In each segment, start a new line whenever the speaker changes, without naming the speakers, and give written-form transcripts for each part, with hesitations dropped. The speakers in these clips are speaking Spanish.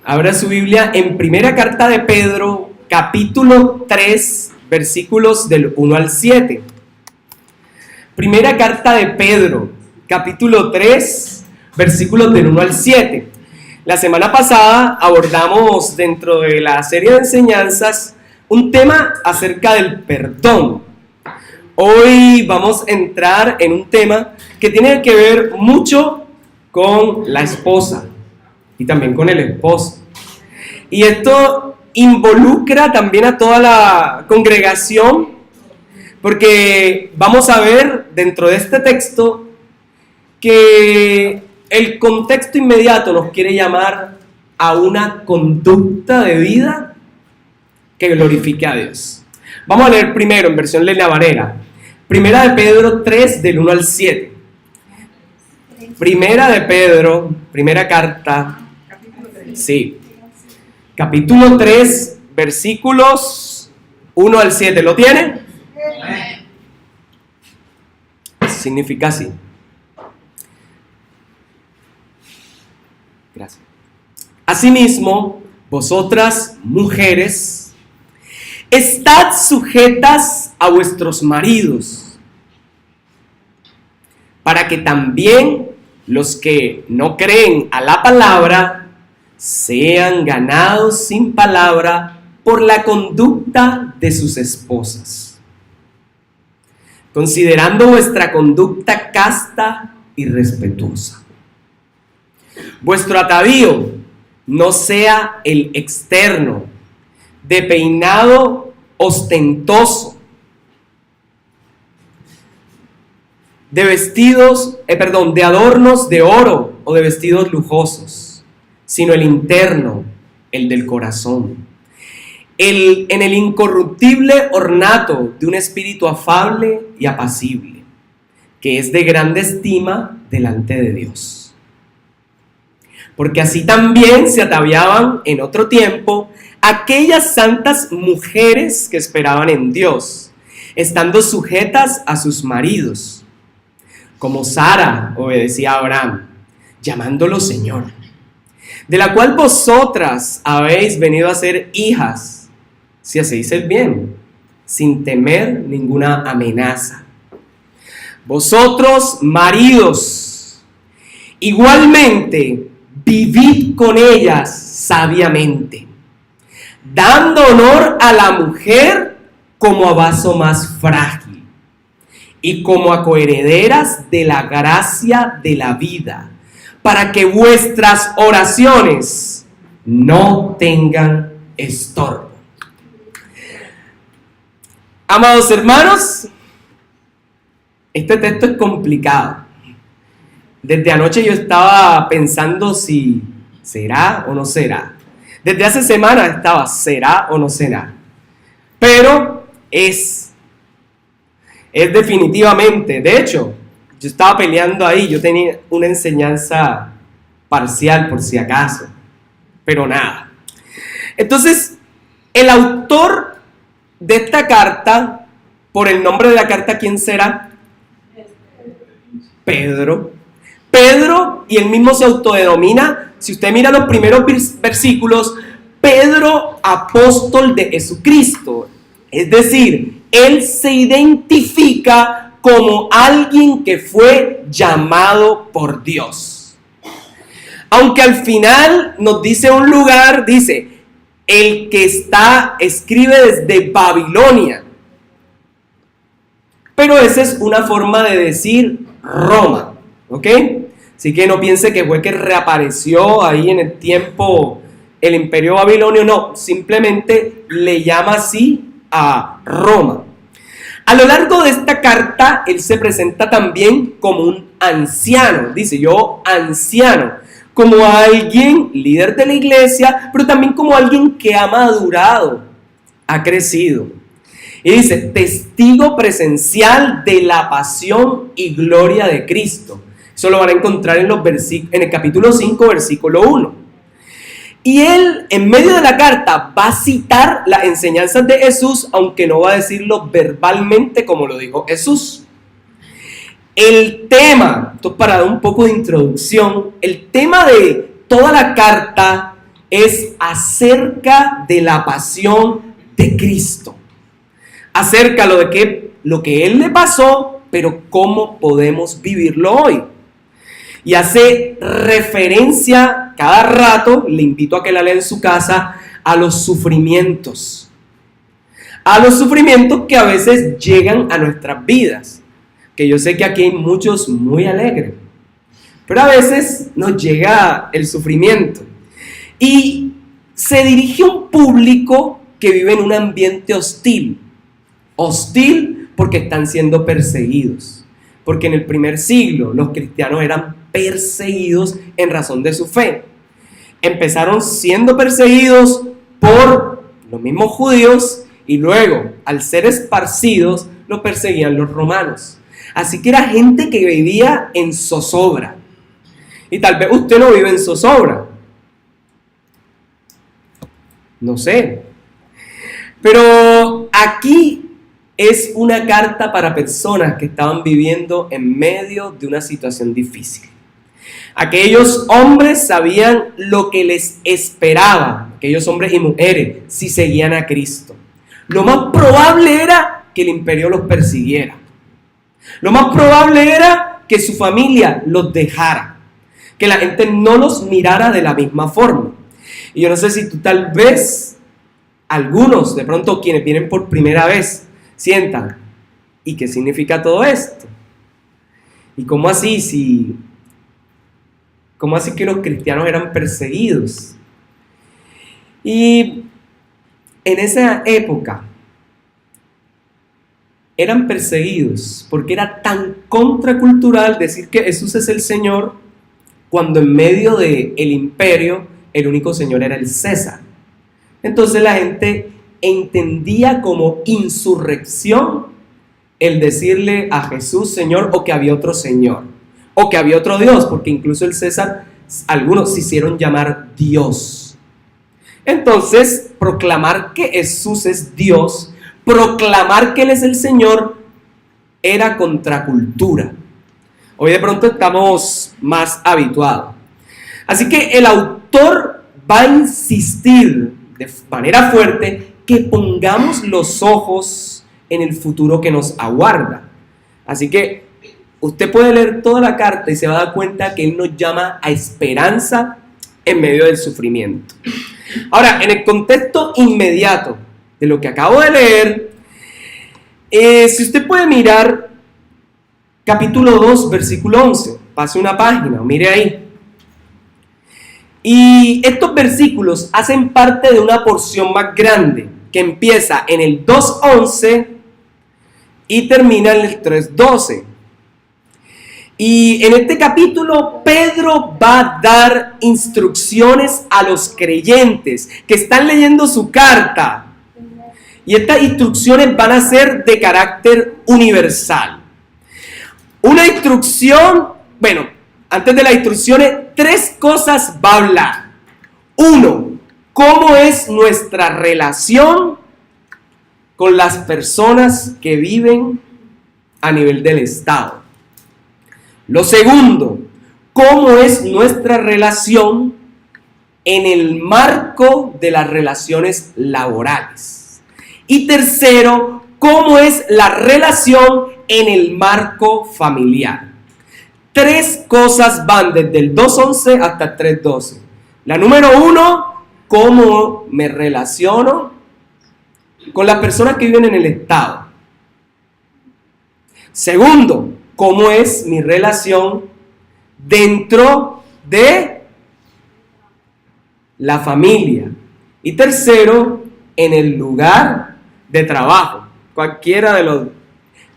Abra su Biblia en Primera Carta de Pedro, capítulo 3, versículos del 1 al 7. Primera Carta de Pedro, capítulo 3, versículos del 1 al 7. La semana pasada abordamos dentro de la serie de enseñanzas un tema acerca del perdón. Hoy vamos a entrar en un tema que tiene que ver mucho con la esposa y también con el esposo. Y esto involucra también a toda la congregación, porque vamos a ver dentro de este texto que el contexto inmediato nos quiere llamar a una conducta de vida que glorifique a Dios. Vamos a leer primero en versión Reina Valera. Primera de Pedro 3, del 1 al 7. Primera de Pedro, primera carta. Sí. Capítulo 3, versículos 1 al 7. ¿Lo tienen? Significa así. Gracias. Asimismo, vosotras, mujeres, estad sujetas a vuestros maridos, para que también los que no creen a la palabra sean ganados sin palabra por la conducta de sus esposas, considerando vuestra conducta casta y respetuosa. Vuestro atavío no sea el externo, de peinado ostentoso, de vestidos, de adornos de oro o de vestidos lujosos, sino el interno, el del corazón, en el incorruptible ornato de un espíritu afable y apacible, que es de grande estima delante de Dios. Porque así también se ataviaban en otro tiempo aquellas santas mujeres que esperaban en Dios, estando sujetas a sus maridos, como Sara obedecía a Abraham, llamándolo Señor, de la cual vosotras habéis venido a ser hijas, si hacéis el bien, sin temer ninguna amenaza. Vosotros, maridos, igualmente vivid con ellas sabiamente, dando honor a la mujer como a vaso más frágil y como a coherederas de la gracia de la vida, para que vuestras oraciones no tengan estorbo. Amados hermanos, este texto es complicado. Desde anoche yo estaba pensando si será o no será. Desde hace semanas estaba, ¿será o no será? Pero es definitivamente. De hecho, yo estaba peleando ahí, yo tenía una enseñanza parcial por si acaso, pero nada. Entonces, el autor de esta carta, por el nombre de la carta, ¿quién será? Pedro. Pedro, y él mismo se autodenomina, si usted mira los primeros versículos, Pedro, apóstol de Jesucristo. Es decir, él se identifica como alguien que fue llamado por Dios. Aunque al final nos dice un lugar, dice, el que escribe desde Babilonia. Pero esa es una forma de decir Roma, ¿ok? Así que no piense que fue que reapareció ahí en el tiempo el imperio babilonio, no, simplemente le llama así a Roma. A lo largo de esta carta, él se presenta también como un anciano, dice yo anciano, como alguien líder de la iglesia, pero también como alguien que ha madurado, ha crecido. Y dice, testigo presencial de la pasión y gloria de Cristo. Eso lo van a encontrar en el capítulo 5, versículo 1. Y él, en medio de la carta, va a citar las enseñanzas de Jesús, aunque no va a decirlo verbalmente como lo dijo Jesús. El tema, esto para dar un poco de introducción, el tema de toda la carta es acerca de la pasión de Cristo. Acerca de lo que Él le pasó, pero cómo podemos vivirlo hoy. Y hace referencia cada rato, le invito a que la lea en su casa, a los sufrimientos. A los sufrimientos que a veces llegan a nuestras vidas. Que yo sé que aquí hay muchos muy alegres, pero a veces nos llega el sufrimiento. Y se dirige a un público que vive en un ambiente hostil. Hostil porque están siendo perseguidos. Porque en el primer siglo los cristianos eran perseguidos en razón de su fe. Empezaron siendo perseguidos por los mismos judíos y luego, al ser esparcidos, los perseguían los romanos. Así que era gente que vivía en zozobra. Y tal vez usted no vive en zozobra. No sé. Pero aquí es una carta para personas que estaban viviendo en medio de una situación difícil. Aquellos hombres sabían lo que les esperaba, aquellos hombres y mujeres, si seguían a Cristo. Lo más probable era que el imperio los persiguiera. Lo más probable era que su familia los dejara, que la gente no los mirara de la misma forma. Y yo no sé si tú tal vez, algunos, de pronto quienes vienen por primera vez, sientan, ¿y qué significa todo esto? ¿Y cómo así que los cristianos eran perseguidos? Y en esa época eran perseguidos porque era tan contracultural decir que Jesús es el Señor cuando en medio del imperio el único Señor era el César. Entonces la gente entendía como insurrección el decirle a Jesús Señor, o que había otro Señor, o que había otro Dios, porque incluso el César, algunos se hicieron llamar Dios. Entonces, proclamar que Jesús es Dios, proclamar que Él es el Señor, era contracultura. Hoy de pronto estamos más habituados. Así que el autor va a insistir de manera fuerte que pongamos los ojos en el futuro que nos aguarda. Así que usted puede leer toda la carta y se va a dar cuenta que Él nos llama a esperanza en medio del sufrimiento. Ahora, en el contexto inmediato de lo que acabo de leer, si usted puede mirar capítulo 2, versículo 11, pase una página, mire ahí. Y estos versículos hacen parte de una porción más grande que empieza en el 2.11 y termina en el 3.12. Y en este capítulo Pedro va a dar instrucciones a los creyentes que están leyendo su carta. Y estas instrucciones van a ser de carácter universal. Una instrucción, antes de las instrucciones, 3 cosas va a hablar. 1, cómo es nuestra relación con las personas que viven a nivel del Estado. Lo segundo, cómo es nuestra relación en el marco de las relaciones laborales. Y tercero, cómo es la relación en el marco familiar. 3 cosas van desde el 2.11 hasta el 3.12. La número 1, cómo me relaciono con las personas que viven en el Estado. Segundo, cómo es mi relación dentro de la familia. Y tercero, en el lugar de trabajo. Cualquiera de los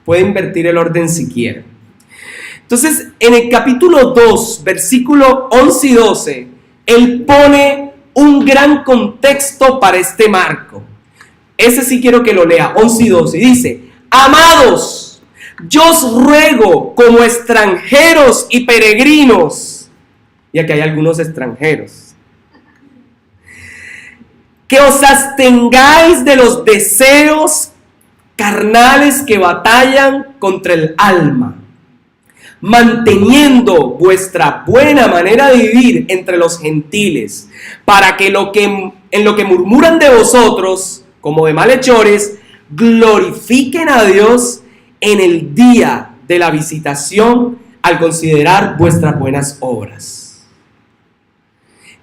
puede invertir el orden si quiere. Entonces, en el capítulo 2, versículo 11 y 12, él pone un gran contexto para este marco. Ese sí quiero que lo lea, 11 y 12. Y dice, amados, yo os ruego como extranjeros y peregrinos, y aquí hay algunos extranjeros, que os abstengáis de los deseos carnales que batallan contra el alma. manteniendo vuestra buena manera de vivir entre los gentiles, para que en lo que murmuran de vosotros, como de malhechores, glorifiquen a Dios en el día de la visitación al considerar vuestras buenas obras.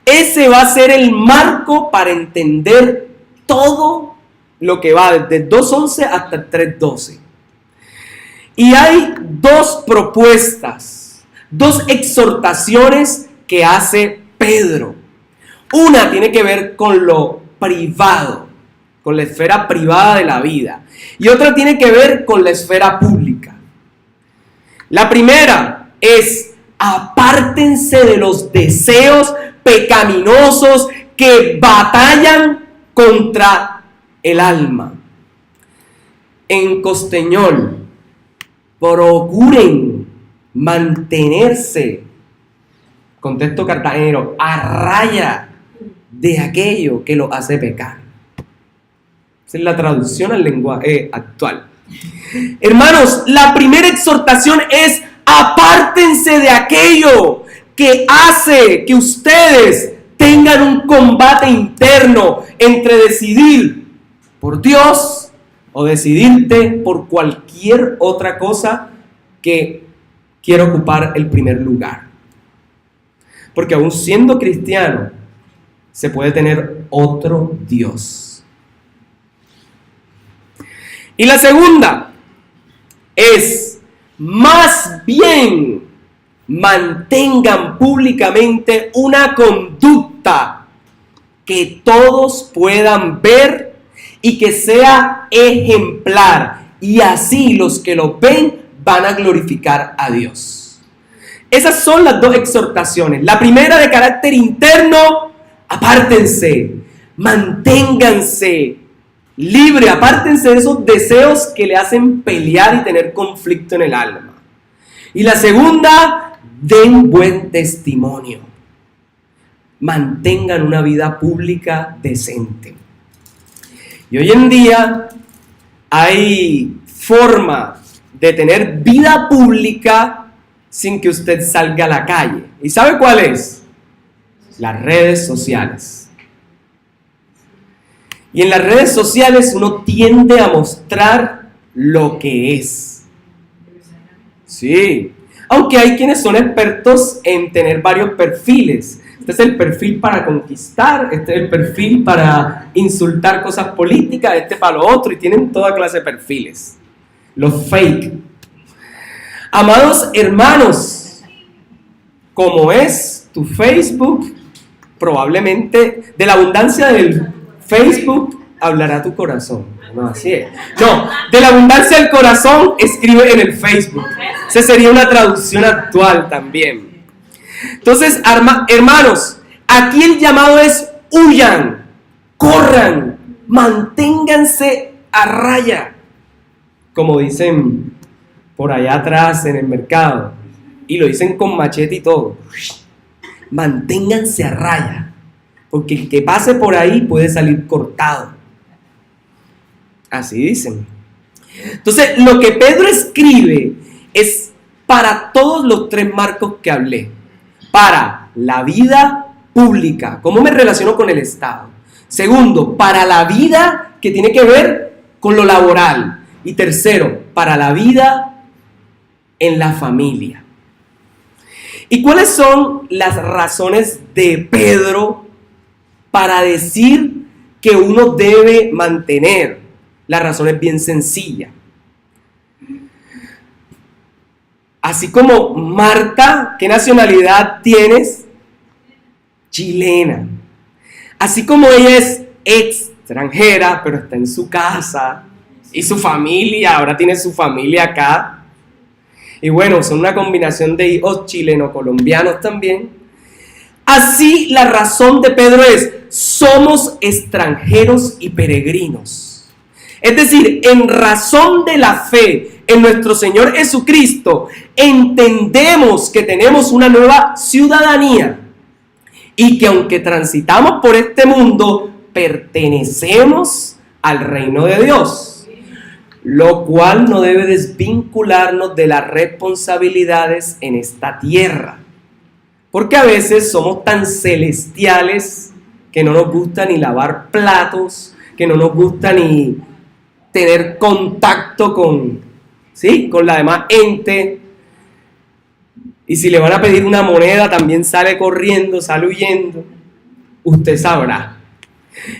Ese va a ser el marco para entender todo lo que va desde 2.11 hasta 3.12. Y hay dos propuestas, dos exhortaciones que hace Pedro. Una tiene que ver con lo privado, con la esfera privada de la vida. Y otra tiene que ver con la esfera pública. La primera es: apártense de los deseos pecaminosos que batallan contra el alma. En costeñol, procuren mantenerse, contexto cartagenero, a raya de aquello que lo hace pecar. Esa es la traducción al lenguaje actual. Hermanos, la primera exhortación es: apártense de aquello que hace que ustedes tengan un combate interno entre decidir por Dios o decidirte por cualquier otra cosa que quiera ocupar el primer lugar. Porque aún siendo cristiano, se puede tener otro Dios. Y la segunda es: más bien mantengan públicamente una conducta que todos puedan ver y que sea ejemplar, y así los que lo ven van a glorificar a Dios. Esas son las dos exhortaciones. La primera, de carácter interno: apártense, manténganse libre, apártense de esos deseos que le hacen pelear y tener conflicto en el alma. Y la segunda: den buen testimonio, mantengan una vida pública decente. Y hoy en día hay forma de tener vida pública sin que usted salga a la calle. ¿Y sabe cuál es? Las redes sociales. Y en las redes sociales uno tiende a mostrar lo que es. Sí. Aunque hay quienes son expertos en tener varios perfiles. Este es el perfil para conquistar, este es el perfil para insultar cosas políticas, este para lo otro, y tienen toda clase de perfiles. Los fake. Amados hermanos, como es tu Facebook, probablemente de la abundancia del Facebook hablará tu corazón. No, así es. No, de la abundancia del corazón escribe en el Facebook. Esa sería una traducción actual también. Entonces, hermanos, aquí el llamado es: huyan, corran, manténganse a raya, como dicen por allá atrás en el mercado, y lo dicen con machete y todo. Manténganse a raya, porque el que pase por ahí puede salir cortado. Así dicen. Entonces, lo que Pedro escribe es para todos los tres marcos que hablé. Para la vida pública, ¿cómo me relaciono con el Estado? Segundo, para la vida que tiene que ver con lo laboral. Y tercero, para la vida en la familia. ¿Y cuáles son las razones de Pedro para decir que uno debe mantener? La razón es bien sencilla. Así como Marta, ¿qué nacionalidad tienes? Chilena. Así como ella es extranjera, pero está en su casa y su familia, ahora tiene su familia acá. Y bueno, son una combinación de hijos chileno-colombianos también. Así la razón de Pedro es: somos extranjeros y peregrinos. Es decir, en razón de la fe en nuestro Señor Jesucristo, entendemos que tenemos una nueva ciudadanía y que aunque transitamos por este mundo, pertenecemos al reino de Dios. lo cual no debe desvincularnos de las responsabilidades en esta tierra. Porque a veces somos tan celestiales que no nos gusta ni lavar platos, que no nos gusta ni tener contacto con la demás gente. Y si le van a pedir una moneda, también sale corriendo, sale huyendo. Usted sabrá.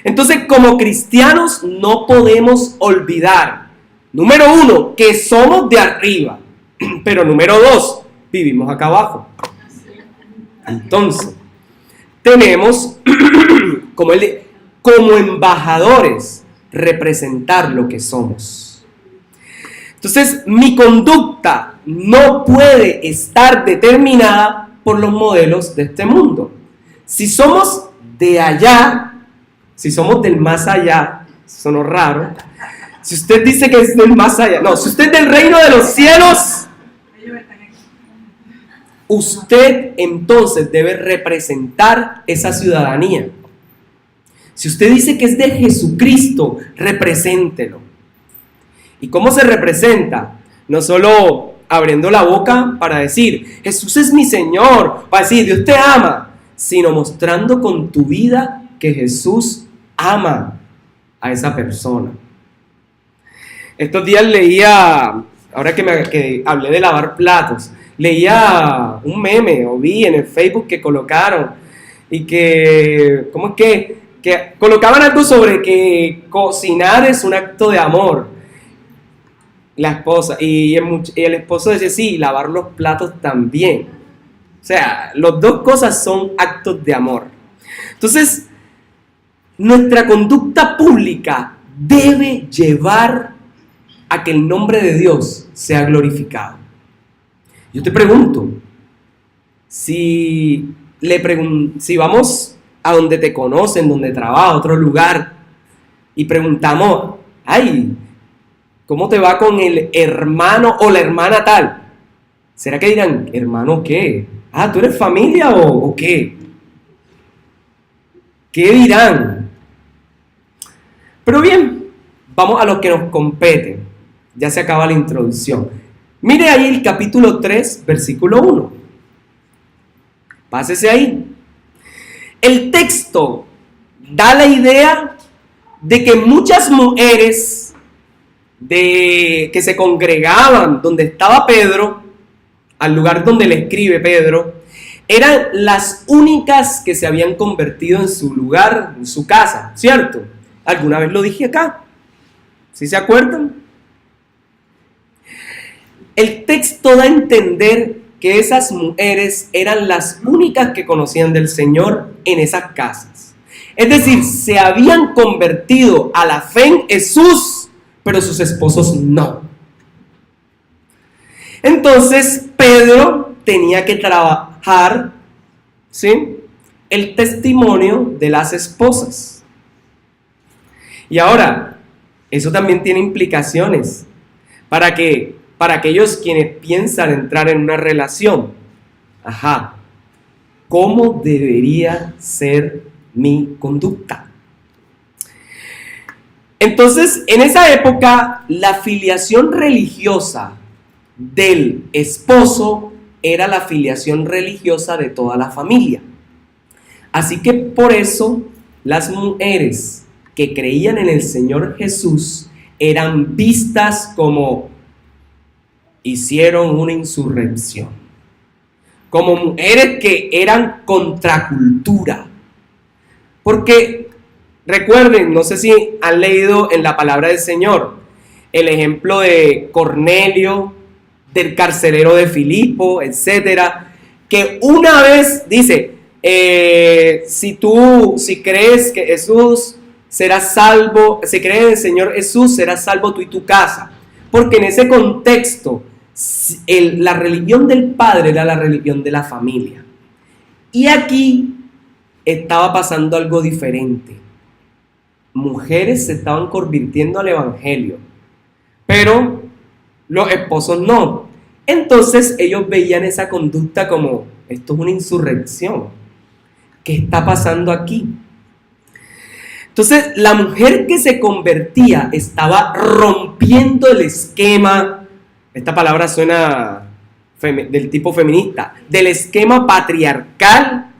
Entonces, como cristianos, no podemos olvidar, número 1, que somos de arriba. Pero número 2, vivimos acá abajo. Entonces, tenemos como embajadores representar lo que somos. Entonces, mi conducta no puede estar determinada por los modelos de este mundo. Si somos de allá, si somos del más allá, sonó raro. Si usted dice que es del más allá, no, si usted es del reino de los cielos, usted entonces debe representar esa ciudadanía. Si usted dice que es de Jesucristo, represéntelo. ¿Y cómo se representa? No solo abriendo la boca para decir, Jesús es mi Señor, para decir, Dios te ama, sino mostrando con tu vida que Jesús ama a esa persona. Estos días leía, ahora que hablé de lavar platos, leía un meme o vi en el Facebook que colocaron y que, ¿cómo es que colocaban algo sobre que cocinar es un acto de amor? La esposa y el esposo decía, sí, lavar los platos también. O sea, las dos cosas son actos de amor. Entonces, nuestra conducta pública debe llevar a que el nombre de Dios sea glorificado. Yo te pregunto, si vamos a donde te conocen, donde trabajas, a otro lugar, y preguntamos, ay, ¿cómo te va con el hermano o la hermana tal? ¿Será que dirán, hermano qué? Ah, ¿tú eres familia o qué? ¿Qué dirán? Pero bien, vamos a lo que nos compete. Ya se acaba la introducción. Mire ahí el capítulo 3, versículo 1. Pásese ahí. El texto da la idea de que muchas mujeres que se congregaban donde estaba Pedro, al lugar donde le escribe Pedro, eran las únicas que se habían convertido en su lugar, en su casa, ¿cierto? ¿Alguna vez lo dije acá? ¿Sí se acuerdan? El texto da a entender que esas mujeres eran las únicas que conocían del Señor en esas casas. Es decir, se habían convertido a la fe en Jesús, pero sus esposos no. Entonces, Pedro tenía que trabajar, ¿sí?, el testimonio de las esposas. Y ahora, eso también tiene implicaciones para aquellos quienes piensan entrar en una relación. ¿Cómo debería ser mi conducta? Entonces, en esa época, la filiación religiosa del esposo era la filiación religiosa de toda la familia. Así que por eso las mujeres que creían en el Señor Jesús eran vistas como hicieron una insurrección, como mujeres que eran contracultura. Porque recuerden, no sé si han leído en la palabra del Señor el ejemplo de Cornelio, del carcelero de Filipo, etcétera, que una vez dice, si crees que Jesús serás salvo, si crees en el Señor Jesús, serás salvo tú y tu casa. Porque en ese contexto, la religión del padre era la religión de la familia. Y aquí estaba pasando algo diferente. Mujeres se estaban convirtiendo al evangelio, pero los esposos no. Entonces ellos veían esa conducta como, esto es una insurrección. ¿Qué está pasando aquí? Entonces, la mujer que se convertía estaba rompiendo el esquema, esta palabra suena del tipo feminista, del esquema patriarcal,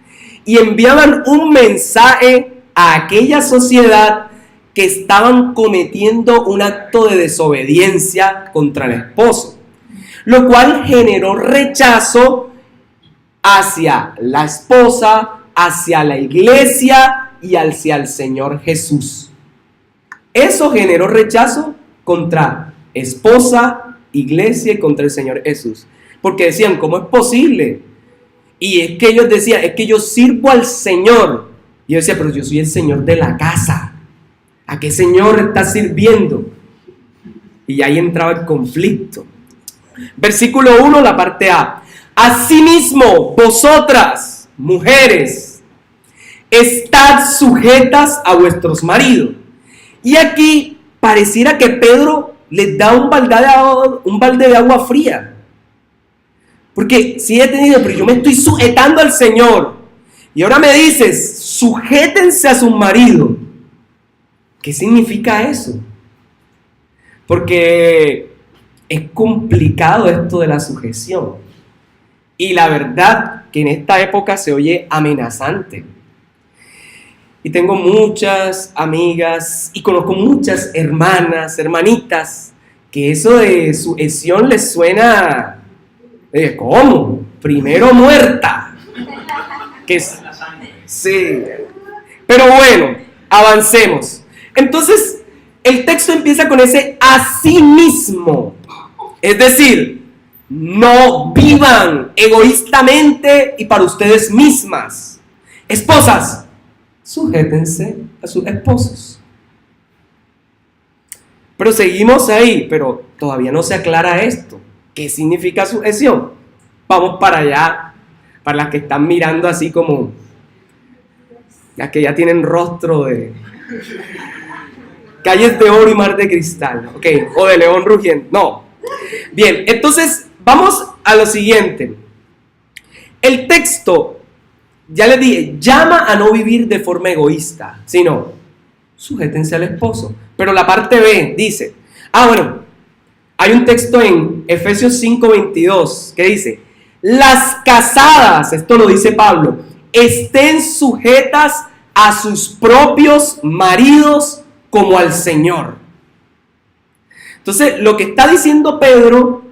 y enviaban un mensaje a aquella sociedad que estaban cometiendo un acto de desobediencia contra el esposo, lo cual generó rechazo hacia la esposa, hacia la iglesia y hacia el Señor Jesús. Eso generó rechazo contra esposa, iglesia y contra el Señor Jesús. Porque decían, ¿cómo es posible? Y es que ellos decían, es que yo sirvo al Señor. Y yo decía, pero yo soy el Señor de la casa. ¿A qué Señor estás sirviendo? Y ahí entraba el conflicto. Versículo 1, la parte A. Asimismo, vosotras, mujeres, estad sujetas a vuestros maridos. Y aquí pareciera que Pedro les da un balde de agua fría. Porque si he tenido, pero yo me estoy sujetando al Señor. Y ahora me dices, sujétense a sus maridos. ¿Qué significa eso? Porque es complicado esto de la sujeción. Y la verdad que en esta época se oye amenazante. Y tengo muchas amigas y conozco muchas hermanas, hermanitas, que eso de sujeción les suena... ¿Cómo? Primero muerta. Sí. Pero bueno, avancemos. Entonces, el texto empieza con ese asimismo. Es decir, no vivan egoístamente y para ustedes mismas. Esposas, sujétense a sus esposos. Pero seguimos ahí, pero todavía no se aclara esto. ¿Qué significa sujeción? Vamos para allá, para las que están mirando así como, las que ya tienen rostro de calles de oro y mar de cristal, ¿ok? O de león rugiente, no. Bien, entonces vamos a lo siguiente. El texto, ya les dije, llama a no vivir de forma egoísta, sino sujétense al esposo. Pero la parte B dice, bueno, hay un texto en Efesios 5:22 que dice, las casadas, esto lo dice Pablo, estén sujetas a sus propios maridos como al Señor. Entonces, lo que está diciendo Pedro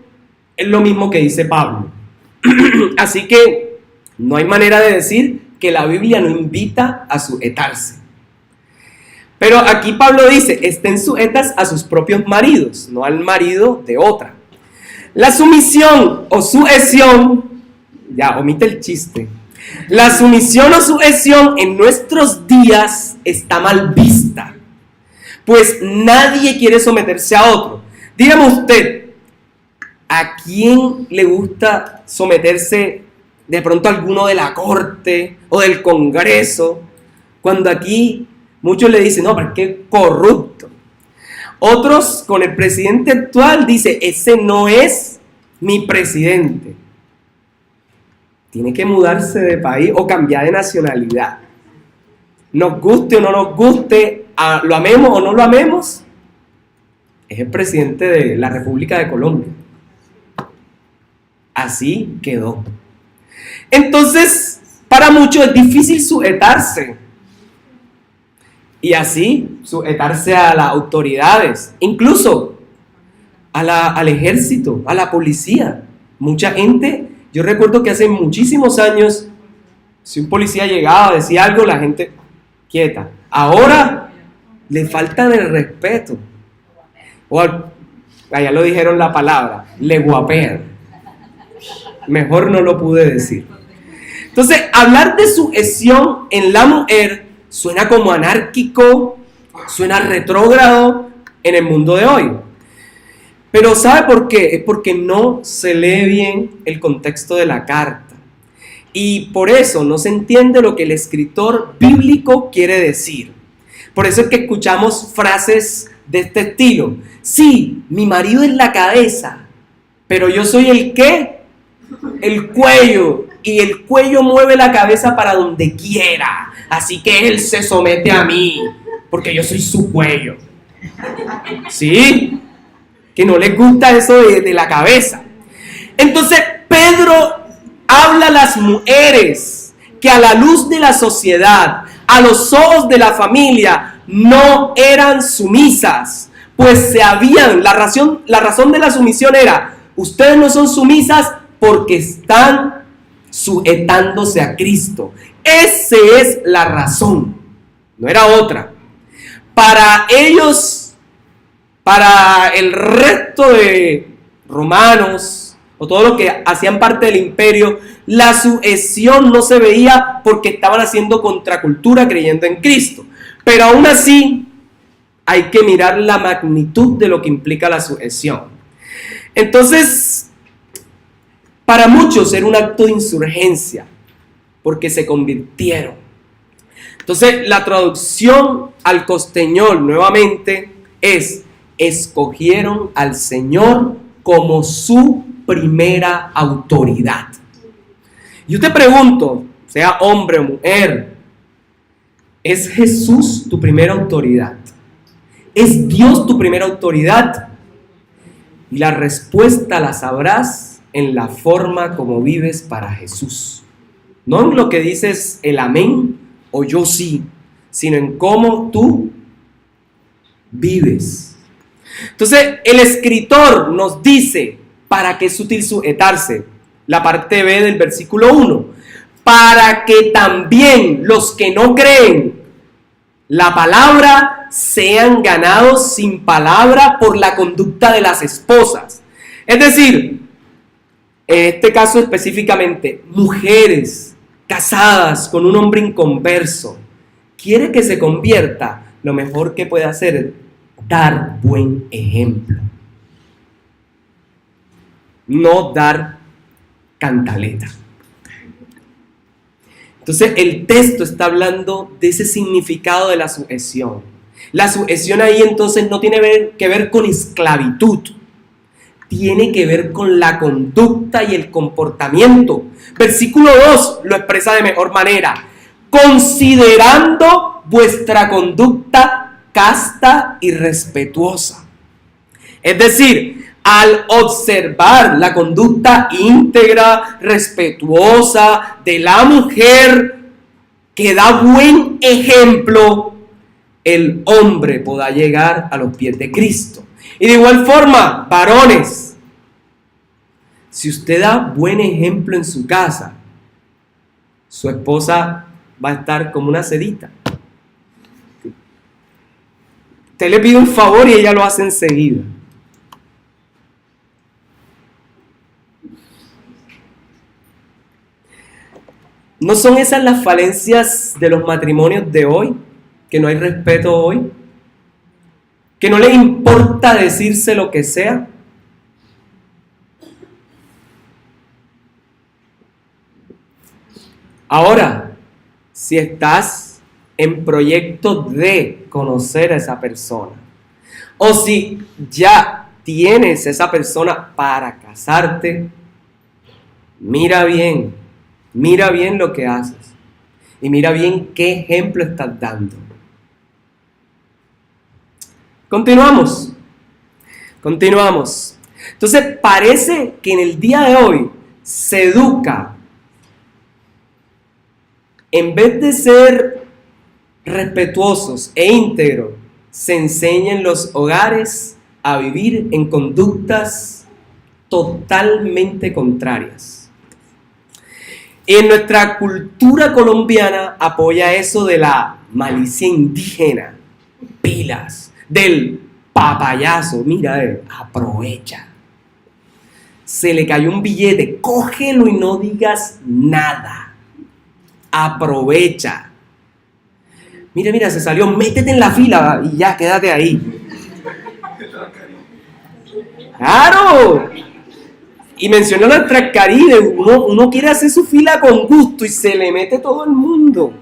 es lo mismo que dice Pablo. Así que no hay manera de decir que la Biblia no invita a sujetarse. Pero aquí Pablo dice, estén sujetas a sus propios maridos, no al marido de otra. La sumisión o sujeción, ya omite el chiste, la sumisión o sujeción en nuestros días está mal vista, pues nadie quiere someterse a otro. Dígame usted, ¿a quién le gusta someterse de pronto a alguno de la corte o del Congreso? Cuando aquí muchos le dicen, no, pero es que corrupto. Otros con el presidente actual dicen, ese no es mi presidente. Tiene que mudarse de país o cambiar de nacionalidad. Nos guste o no nos guste, lo amemos o no lo amemos, es el presidente de la República de Colombia. Así quedó. Entonces, para muchos es difícil sujetarse. Y así sujetarse a las autoridades, incluso al ejército, a la policía. Mucha gente, yo recuerdo que hace muchísimos años, si un policía llegaba, decía algo, la gente quieta. Ahora le faltan el respeto. O allá lo dijeron la palabra, le guapean. Mejor no lo pude decir. Entonces, hablar de sujeción en la mujer suena como anárquico, suena retrógrado en el mundo de hoy. Pero ¿sabe por qué? Es porque no se lee bien el contexto de la carta. Y por eso no se entiende lo que el escritor bíblico quiere decir. Por eso es que escuchamos frases de este estilo. Sí, mi marido es la cabeza, pero yo soy el ¿qué? El cuello. Y el cuello mueve la cabeza para donde quiera. Así que él se somete a mí. porque yo soy su cuello. ¿Sí? Que no les gusta eso de la cabeza. Entonces, Pedro habla a las mujeres que a la luz de la sociedad, a los ojos de la familia, no eran sumisas, pues la razón de la sumisión era: ustedes no son sumisas porque están sujetándose a Cristo. Esa es la razón, no era otra. Para ellos, para el resto de romanos o todo lo que hacían parte del imperio, la sujeción no se veía porque estaban haciendo contracultura creyendo en Cristo. Pero aún así hay que mirar la magnitud de lo que implica la sujeción. Entonces, para muchos era un acto de insurgencia porque se convirtieron. Entonces, la traducción al costeñol nuevamente es: escogieron al Señor como su primera autoridad. Yo te pregunto, sea hombre o mujer, ¿es Jesús tu primera autoridad? ¿Es Dios tu primera autoridad? Y la respuesta la sabrás en la forma como vives para Jesús. No en lo que dices el amén o yo sí, sino en cómo tú vives. Entonces, el escritor nos dice para qué es útil sujetarse. La parte B del versículo 1. Para que también los que no creen la palabra sean ganados sin palabra por la conducta de las esposas. Es decir, en este caso específicamente, mujeres casadas con un hombre inconverso, quiere que se convierta, lo mejor que puede hacer es dar buen ejemplo. No dar cantaleta. Entonces el texto está hablando de ese significado de la sujeción. La sujeción ahí entonces no tiene que ver con esclavitud, tiene que ver con la conducta y el comportamiento. Versículo 2 lo expresa de mejor manera: considerando vuestra conducta casta y respetuosa. Es decir, al observar la conducta íntegra, respetuosa de la mujer que da buen ejemplo, el hombre podrá llegar a los pies de Cristo. Y de igual forma, varones, si usted da buen ejemplo en su casa, su esposa va a estar como una sedita. Usted le pide un favor y ella lo hace enseguida. ¿No son esas las falencias de los matrimonios de hoy? Que no hay respeto hoy, que no les importa decirse lo que sea. Ahora, si estás en proyecto de conocer a esa persona, o si ya tienes esa persona para casarte, mira bien lo que haces y mira bien qué ejemplo estás dando. Continuamos. Entonces parece que en el día de hoy se educa, en vez de ser respetuosos e íntegros, se enseña en los hogares a vivir en conductas totalmente contrarias. En nuestra cultura colombiana apoya eso de la malicia indígena, pilas, del papayazo, mira, aprovecha. Se le cayó un billete, cógelo y no digas nada. Aprovecha. Mira, se salió, métete en la fila y ya, quédate ahí. ¡Claro! Y mencionó la Transcaribe, uno quiere hacer su fila con gusto y se le mete todo el mundo.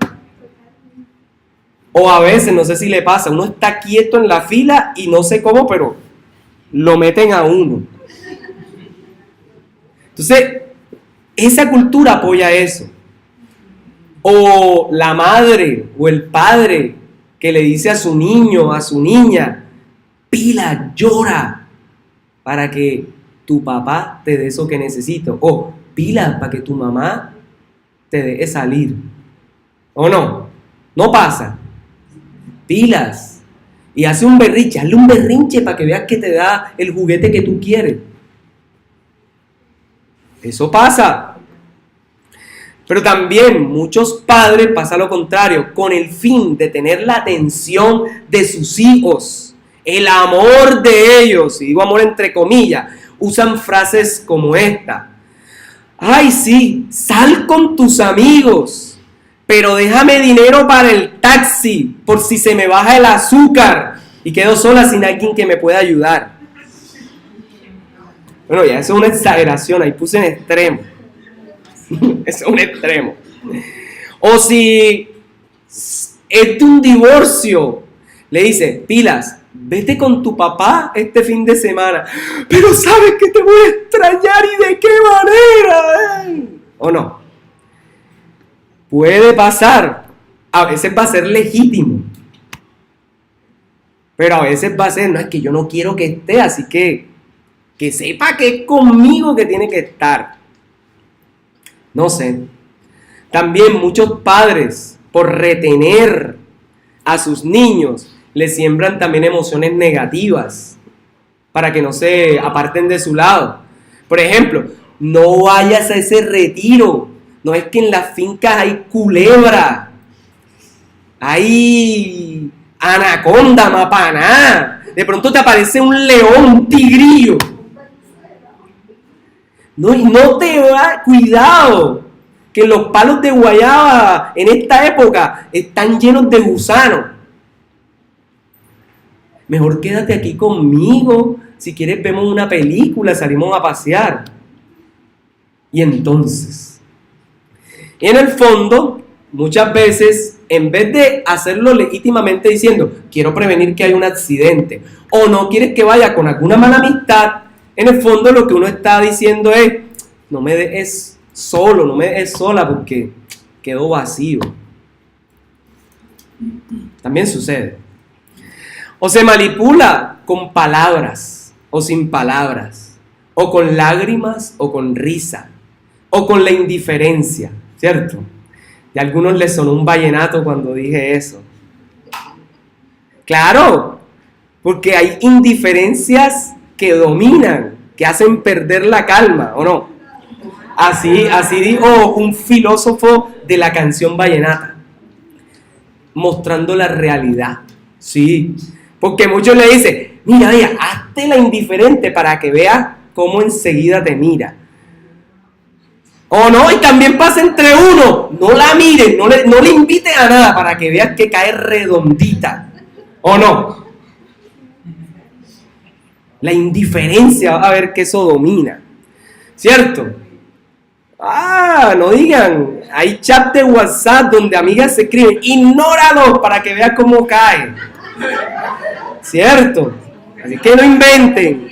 O a veces, no sé si le pasa, uno está quieto en la fila y no sé cómo, pero lo meten a uno. Entonces, esa cultura apoya eso. O la madre o el padre que le dice a su niño, a su niña, pila, llora para que tu papá te dé eso que necesito. O pila para que tu mamá te deje salir. ¿O no? No pasa. Pilas. Y hace un berrinche, hazle un berrinche para que veas que te da el juguete que tú quieres. Eso pasa. Pero también muchos padres pasa lo contrario, con el fin de tener la atención de sus hijos, el amor de ellos, y digo amor entre comillas, usan frases como esta. Ay, sí, sal con tus amigos, pero déjame dinero para el taxi por si se me baja el azúcar y quedo sola sin alguien que me pueda ayudar. Bueno, ya eso es una exageración, ahí puse en extremo. Eso es un extremo. O si es de un divorcio, le dice, pilas, vete con tu papá este fin de semana, pero sabes que te voy a extrañar y de qué manera, ¿o no? Puede pasar, a veces va a ser legítimo, pero a veces va a ser, no, es que yo no quiero que esté, así que sepa que es conmigo que tiene que estar. No sé. También muchos padres, por retener a sus niños, les siembran también emociones negativas para que no se aparten de su lado. Por ejemplo, no vayas a ese retiro. No es que en las fincas hay culebra, hay anaconda, mapaná. De pronto te aparece un león, un tigrillo. No te va, cuidado, que los palos de guayaba en esta época están llenos de gusanos. Mejor quédate aquí conmigo, si quieres vemos una película, salimos a pasear. Y entonces, en el fondo, muchas veces, en vez de hacerlo legítimamente diciendo, quiero prevenir que haya un accidente, o no quieres que vaya con alguna mala amistad, en el fondo lo que uno está diciendo es, no me dejes solo, no me dejes sola porque quedo vacío. También sucede. O se manipula con palabras o sin palabras, o con lágrimas o con risa, o con la indiferencia, ¿cierto? Y a algunos les sonó un vallenato cuando dije eso. Claro, porque hay indiferencias que dominan, que hacen perder la calma, ¿o no? Así dijo un filósofo de la canción vallenata, mostrando la realidad, sí, porque muchos le dicen, mira, hazte la indiferente para que veas cómo enseguida te mira. O no, y también pasa entre uno, no la miren, no le invite a nada para que veas que cae redondita, ¿o no? La indiferencia, va a ver que eso domina, ¿cierto? No digan, hay chat de WhatsApp donde amigas se escriben, ignóralo para que veas cómo cae, ¿cierto? Así que no inventen.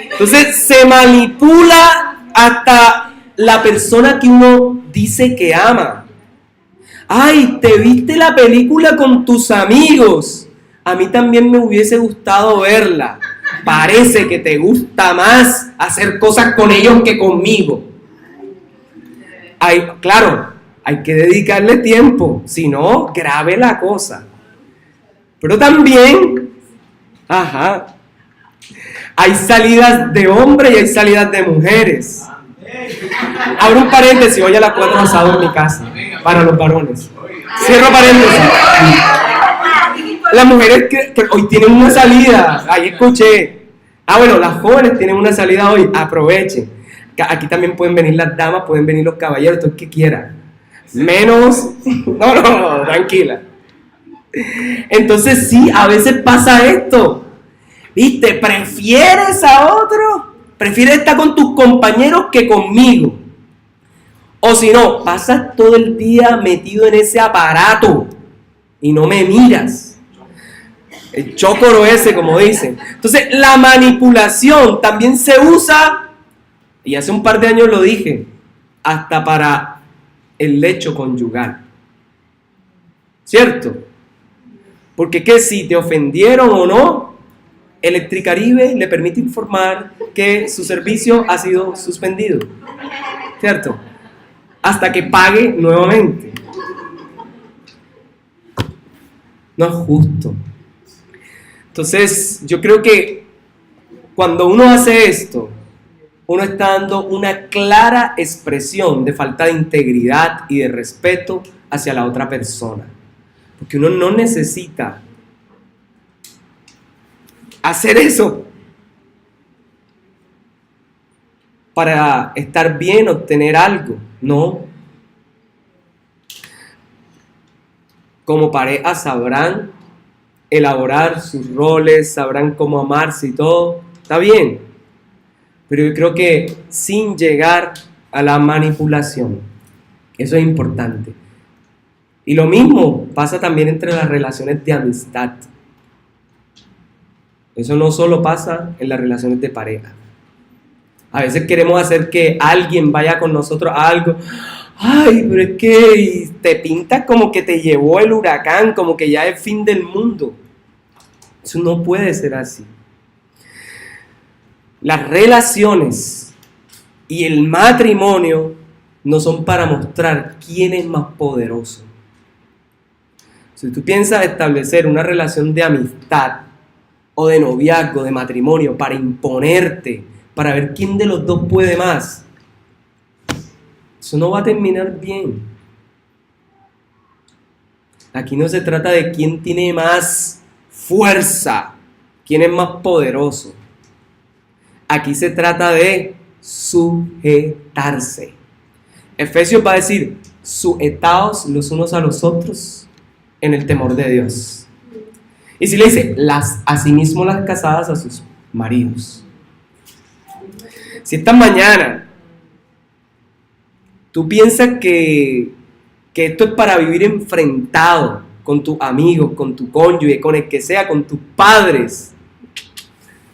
Entonces se manipula hasta la persona que uno dice que ama. Ay, te viste la película con tus amigos. A mí también me hubiese gustado verla. Parece que te gusta más hacer cosas con ellos que conmigo. Claro, hay que dedicarle tiempo, si no, grave la cosa. Pero también, hay salidas de hombres y hay salidas de mujeres. Abro un paréntesis, hoy a las 4 asado en mi casa, para los varones. Cierro paréntesis. Las mujeres que hoy tienen una salida, ahí escuché. Bueno, las jóvenes tienen una salida hoy, aprovechen. Aquí también pueden venir las damas, pueden venir los caballeros, todo el que quiera. Menos, no, tranquila. Entonces sí, a veces pasa esto. ¿Viste? ¿Prefieres a otro? ¿Prefieres estar con tus compañeros que conmigo? O si no, pasas todo el día metido en ese aparato y no me miras. El chócoro ese, como dicen. Entonces, la manipulación también se usa, y hace un par de años lo dije, hasta para el lecho conyugal. ¿cierto? Porque que si te ofendieron o no, Electricaribe le permite informar que su servicio ha sido suspendido, ¿cierto? Hasta que pague nuevamente. No es justo. Entonces, yo creo que cuando uno hace esto, uno está dando una clara expresión de falta de integridad y de respeto hacia la otra persona. Porque uno no necesita hacer eso para estar bien, obtener algo. No. Como pareja sabrán elaborar sus roles, sabrán cómo amarse y todo. Está bien. Pero yo creo que sin llegar a la manipulación. Eso es importante. Y lo mismo pasa también entre las relaciones de amistad. Eso no solo pasa en las relaciones de pareja. A veces queremos hacer que alguien vaya con nosotros a algo. Ay, pero es que te pintas como que te llevó el huracán, como que ya es fin del mundo. Eso no puede ser así. Las relaciones y el matrimonio no son para mostrar quién es más poderoso. Si tú piensas establecer una relación de amistad o de noviazgo, de matrimonio, para imponerte, para ver quién de los dos puede más, eso no va a terminar bien. Aquí no se trata de quién tiene más fuerza, quién es más poderoso. Aquí se trata de sujetarse. Efesios va a decir, sujetaos los unos a los otros en el temor de Dios. Y si le dice, asimismo las casadas a sus maridos. Si esta mañana tú piensas que esto es para vivir enfrentado con tus amigos, con tu cónyuge, con el que sea, con tus padres,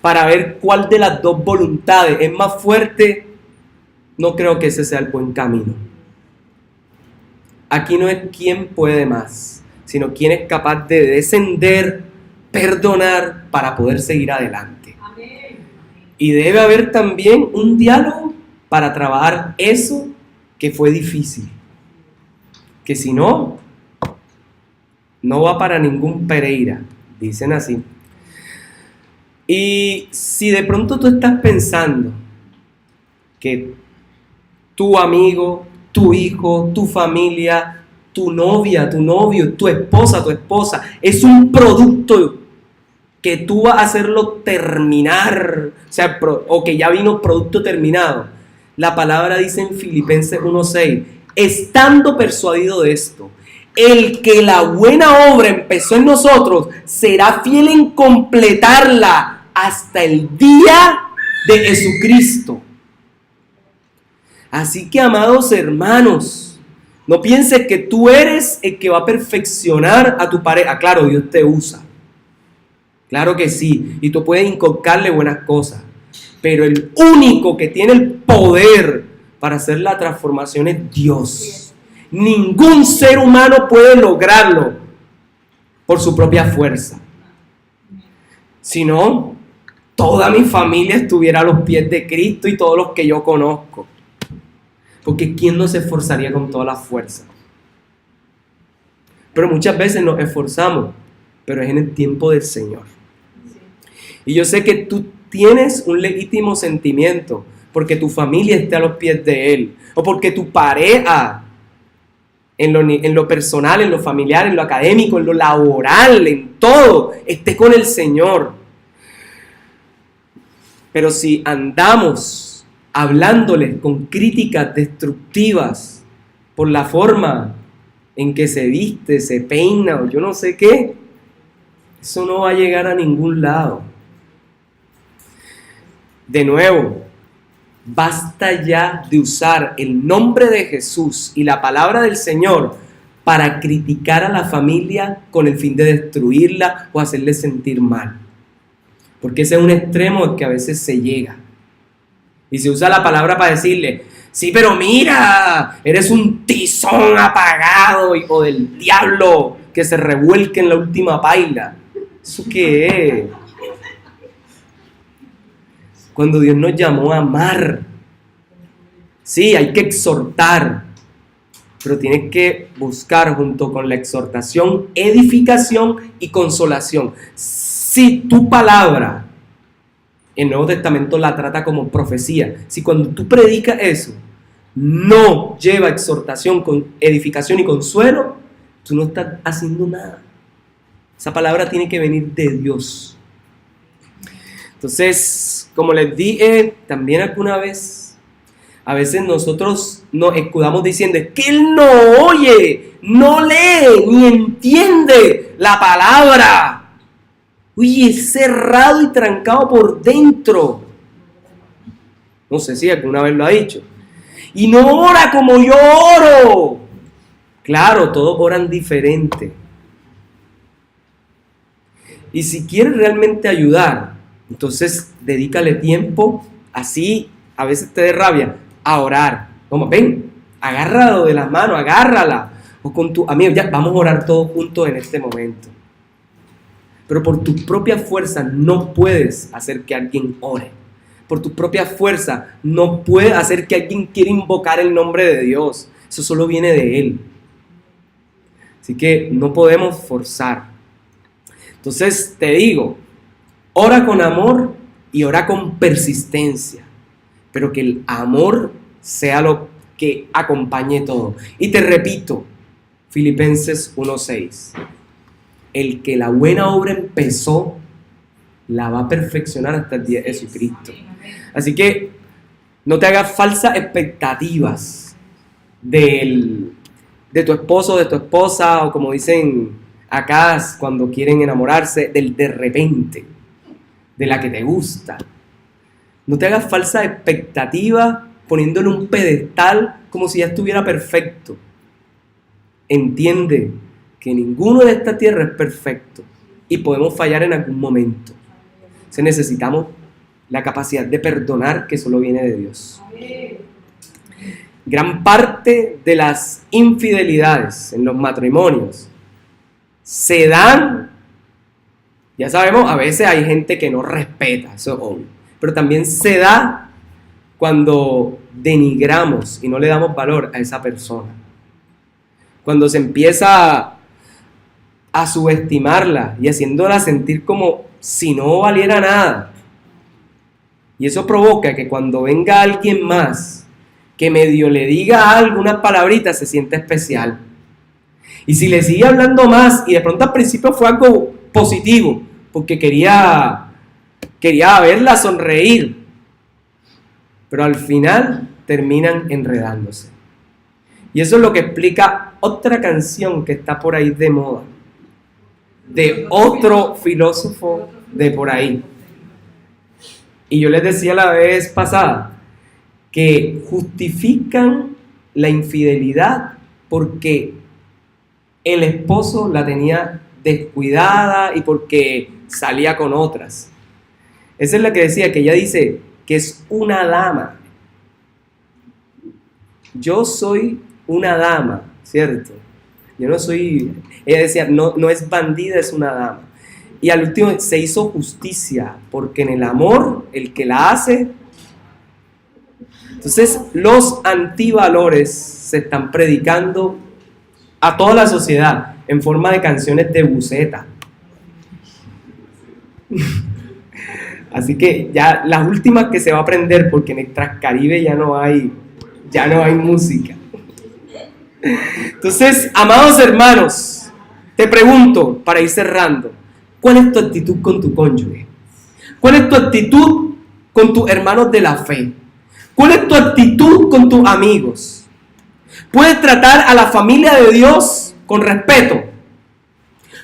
para ver cuál de las dos voluntades es más fuerte, no creo que ese sea el buen camino. Aquí no es quién puede más, sino quién es capaz de descender, perdonar para poder seguir adelante. Y debe haber también un diálogo para trabajar eso que fue difícil. Que si no, no va para ningún Pereira, dicen así. Y si de pronto tú estás pensando que tu amigo, tu hijo, tu familia, tu novia, tu novio, tu esposa es un producto que tú vas a hacerlo terminar, o que ya vino producto terminado. La palabra dice en Filipenses 1:6, estando persuadido de esto, el que la buena obra empezó en nosotros será fiel en completarla hasta el día de Jesucristo. Así que, amados hermanos, no pienses que tú eres el que va a perfeccionar a tu pareja. Claro, Dios te usa. Claro que sí. Y tú puedes inculcarle buenas cosas. Pero el único que tiene el poder para hacer la transformación es Dios. Ningún ser humano puede lograrlo por su propia fuerza. Si no, toda mi familia estuviera a los pies de Cristo y todos los que yo conozco. Porque ¿quién no se esforzaría con toda la fuerza? Pero muchas veces nos esforzamos, pero es en el tiempo del Señor. Y yo sé que tú tienes un legítimo sentimiento porque tu familia esté a los pies de Él, o porque tu pareja, en lo personal, en lo familiar, en lo académico, en lo laboral, en todo, esté con el Señor. Pero si andamos hablándoles con críticas destructivas por la forma en que se viste, se peina o yo no sé qué, eso no va a llegar a ningún lado. De nuevo, basta ya de usar el nombre de Jesús y la palabra del Señor para criticar a la familia con el fin de destruirla o hacerle sentir mal. Porque ese es un extremo que a veces se llega. Y se usa la palabra para decirle, sí, pero mira, eres un tizón apagado, hijo del diablo, que se revuelque en la última paila. ¿Eso qué es? Cuando Dios nos llamó a amar. Sí, hay que exhortar, pero tienes que buscar junto con la exhortación, edificación y consolación. Si tu palabra, el Nuevo Testamento la trata como profecía, si cuando tú predicas eso, no lleva exhortación, con edificación y consuelo, tú no estás haciendo nada. Esa palabra tiene que venir de Dios. Entonces, como les dije también alguna vez, a veces nosotros nos escudamos diciendo, es que él no oye, no lee, ni entiende la palabra. Uy, es cerrado y trancado por dentro. No sé si alguna vez lo ha dicho. Y no ora como yo oro. Claro, todos oran diferente. Y si quieres realmente ayudar, entonces dedícale tiempo, así a veces te dé rabia, a orar. Como, ven, agárralo de las manos, agárrala. O con tu amigo, ya, vamos a orar todos juntos en este momento. Pero por tu propia fuerza no puedes hacer que alguien ore. Por tu propia fuerza no puedes hacer que alguien quiera invocar el nombre de Dios. Eso solo viene de Él. Así que no podemos forzar. Entonces te digo, ora con amor y ora con persistencia. Pero que el amor sea lo que acompañe todo. Y te repito, Filipenses 1:6. El que la buena obra empezó, la va a perfeccionar hasta el día de Jesucristo. Así que no te hagas falsas expectativas de tu esposo, de tu esposa, o como dicen acá cuando quieren enamorarse, del de repente, de la que te gusta. No te hagas falsas expectativas poniéndole un pedestal como si ya estuviera perfecto. Entiende que ninguno de esta tierra es perfecto y podemos fallar en algún momento. Entonces necesitamos la capacidad de perdonar que solo viene de Dios. Gran parte de las infidelidades en los matrimonios se dan, ya sabemos, a veces hay gente que no respeta, eso es obvio, pero también se da cuando denigramos y no le damos valor a esa persona. Cuando se empieza a subestimarla y haciéndola sentir como si no valiera nada. Y eso provoca que cuando venga alguien más que medio le diga algo, unas palabritas, se siente especial. Y si le sigue hablando más, y de pronto al principio fue algo positivo, porque quería verla sonreír, pero al final terminan enredándose. Y eso es lo que explica otra canción que está por ahí de moda, de otro filósofo de por ahí. Y yo les decía la vez pasada que justifican la infidelidad porque el esposo la tenía descuidada y porque salía con otras. Esa es la que decía, que ella dice que es una dama. Yo soy una dama, ¿cierto? Yo no soy... Ella decía, no es bandida, es una dama. Y al último se hizo justicia, porque en el amor, el que la hace... Entonces, los antivalores se están predicando a toda la sociedad en forma de canciones de buceta. Así que ya las últimas que se va a aprender, porque en el Transcaribe ya no hay música. Entonces, amados hermanos, te pregunto, para ir cerrando, ¿cuál es tu actitud con tu cónyuge? ¿Cuál es tu actitud con tus hermanos de la fe? ¿Cuál es tu actitud con tus amigos? ¿Puedes tratar a la familia de Dios con respeto?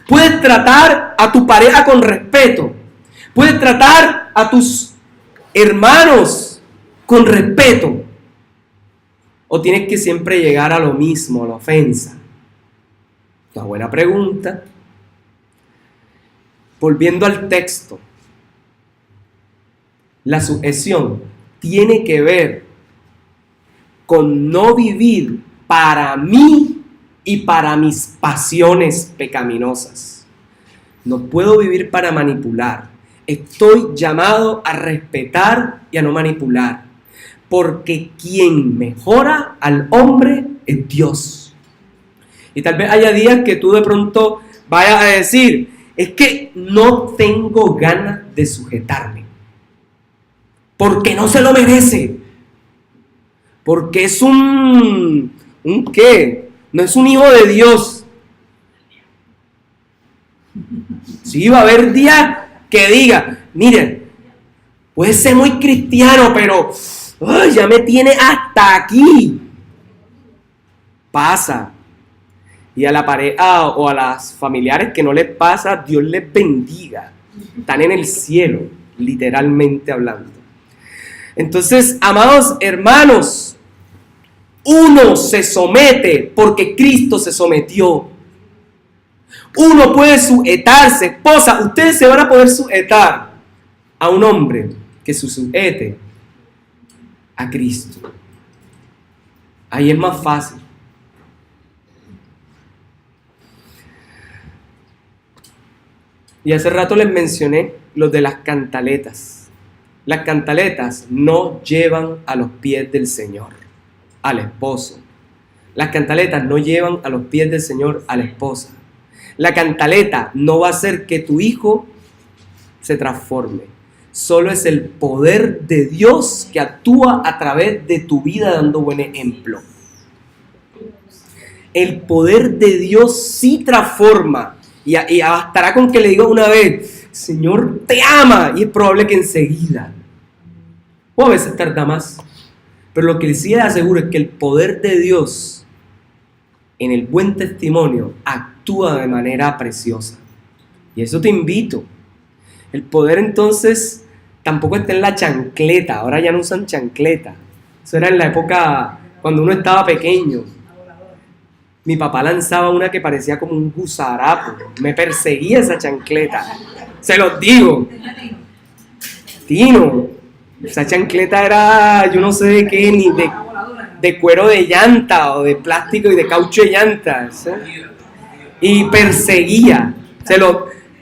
¿Puedes tratar a tu pareja con respeto? ¿Puedes tratar a tus hermanos con respeto? ¿O tienes que siempre llegar a lo mismo, a la ofensa? Una buena pregunta. Volviendo al texto, la sujeción tiene que ver con no vivir para mí, y para mis pasiones pecaminosas. No puedo vivir para manipular. Estoy llamado a respetar y a no manipular, porque quien mejora al hombre es Dios. Y tal vez haya días que tú de pronto vayas a decir, es que no tengo ganas de sujetarme, porque no se lo merece, porque es un ¿qué? No es un hijo de Dios. Sí, va a haber días que diga, miren, puede ser muy cristiano, pero ya me tiene hasta aquí. Pasa. Y a la pareja o a las familiares que no les pasa, Dios les bendiga. Están en el cielo, literalmente hablando. Entonces, amados hermanos, uno se somete porque Cristo se sometió. Uno puede sujetarse, esposa, ustedes se van a poder sujetar a un hombre que se sujete a Cristo. Ahí es más fácil. Y hace rato les mencioné lo de las cantaletas. Las cantaletas no llevan a los pies del Señor, al esposo. Las cantaletas no llevan a los pies del Señor a la esposa. La cantaleta no va a hacer que tu hijo se transforme. Solo es el poder de Dios que actúa a través de tu vida dando buen ejemplo. El poder de Dios sí transforma. Y bastará con que le diga una vez, Señor te ama, y es probable que enseguida, o a veces tarda más, pero lo que sí les aseguro es que el poder de Dios en el buen testimonio actúa de manera preciosa. Y eso te invito. El poder entonces tampoco está en la chancleta. Ahora ya no usan chancleta. Eso era en la época cuando uno estaba pequeño. Mi papá lanzaba una que parecía como un gusarapo. Me perseguía esa chancleta. Se los digo. Tino. Esa chancleta era, yo no sé de qué, ni de cuero de llanta o de plástico y de caucho de llanta. ¿Sí? Y perseguía.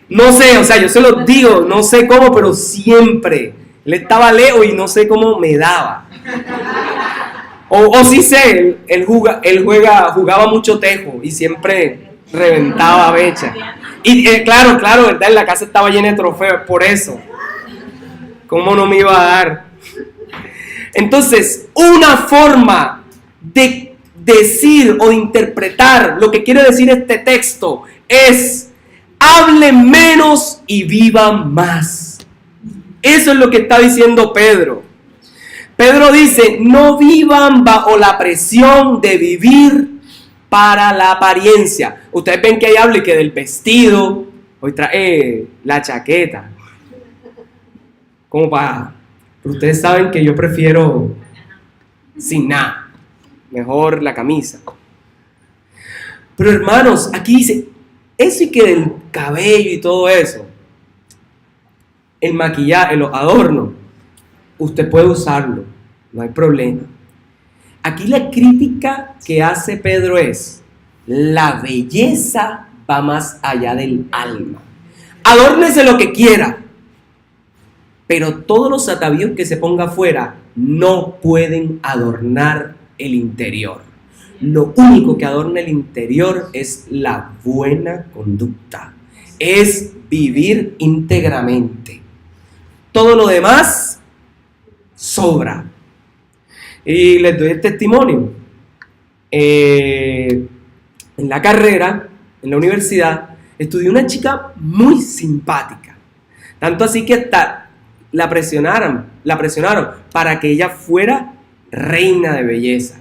No sé, o sea, yo se los digo, no sé cómo, pero siempre. Él estaba lejos y no sé cómo me daba. O sí sé, él jugaba mucho tejo y siempre reventaba mecha. Y claro, ¿verdad? En la casa estaba llena de trofeos, por eso. ¿Cómo no me iba a dar? Entonces, una forma de decir o de interpretar lo que quiere decir este texto es: hablen menos y vivan más. Eso es lo que está diciendo Pedro. Pedro dice, no vivan bajo la presión de vivir para la apariencia. Ustedes ven que ahí habla que del vestido, hoy trae la chaqueta. Como para... Pero ustedes saben que yo prefiero sin nada. Mejor la camisa. Pero hermanos, aquí dice, eso y que del cabello y todo eso, el maquillaje, los adornos, usted puede usarlo, no hay problema. Aquí la crítica que hace Pedro es, la belleza va más allá del alma. Adórnese lo que quiera, pero todos los atavíos que se ponga afuera no pueden adornar el interior. Lo único que adorna el interior es la buena conducta, es vivir íntegramente. Todo lo demás sobra. Y les doy el testimonio. En la carrera, en la universidad, estudié una chica muy simpática. Tanto así que hasta la presionaron para que ella fuera reina de belleza.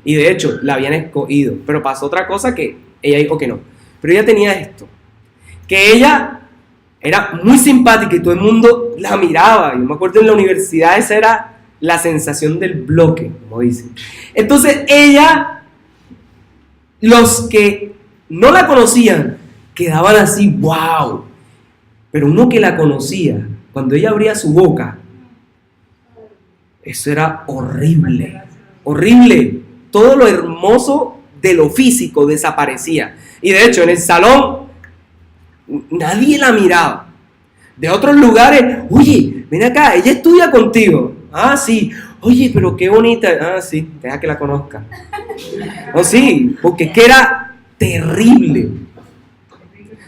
Y de hecho, la habían escogido. Pero pasó otra cosa que ella dijo que no. Pero ella tenía esto. Que ella era muy simpática y todo el mundo la miraba. Yo me acuerdo en la universidad, esa era la sensación del bloque, como dicen. Entonces ella, los que no la conocían, quedaban así, wow. Pero uno que la conocía, cuando ella abría su boca, eso era horrible, horrible. Todo lo hermoso de lo físico desaparecía. Y de hecho, en el salón nadie la miraba. De otros lugares, oye, ven acá, ella estudia contigo. Ah, sí. Oye, pero qué bonita. Ah, sí, deja que la conozca. No, sí, porque es que era terrible.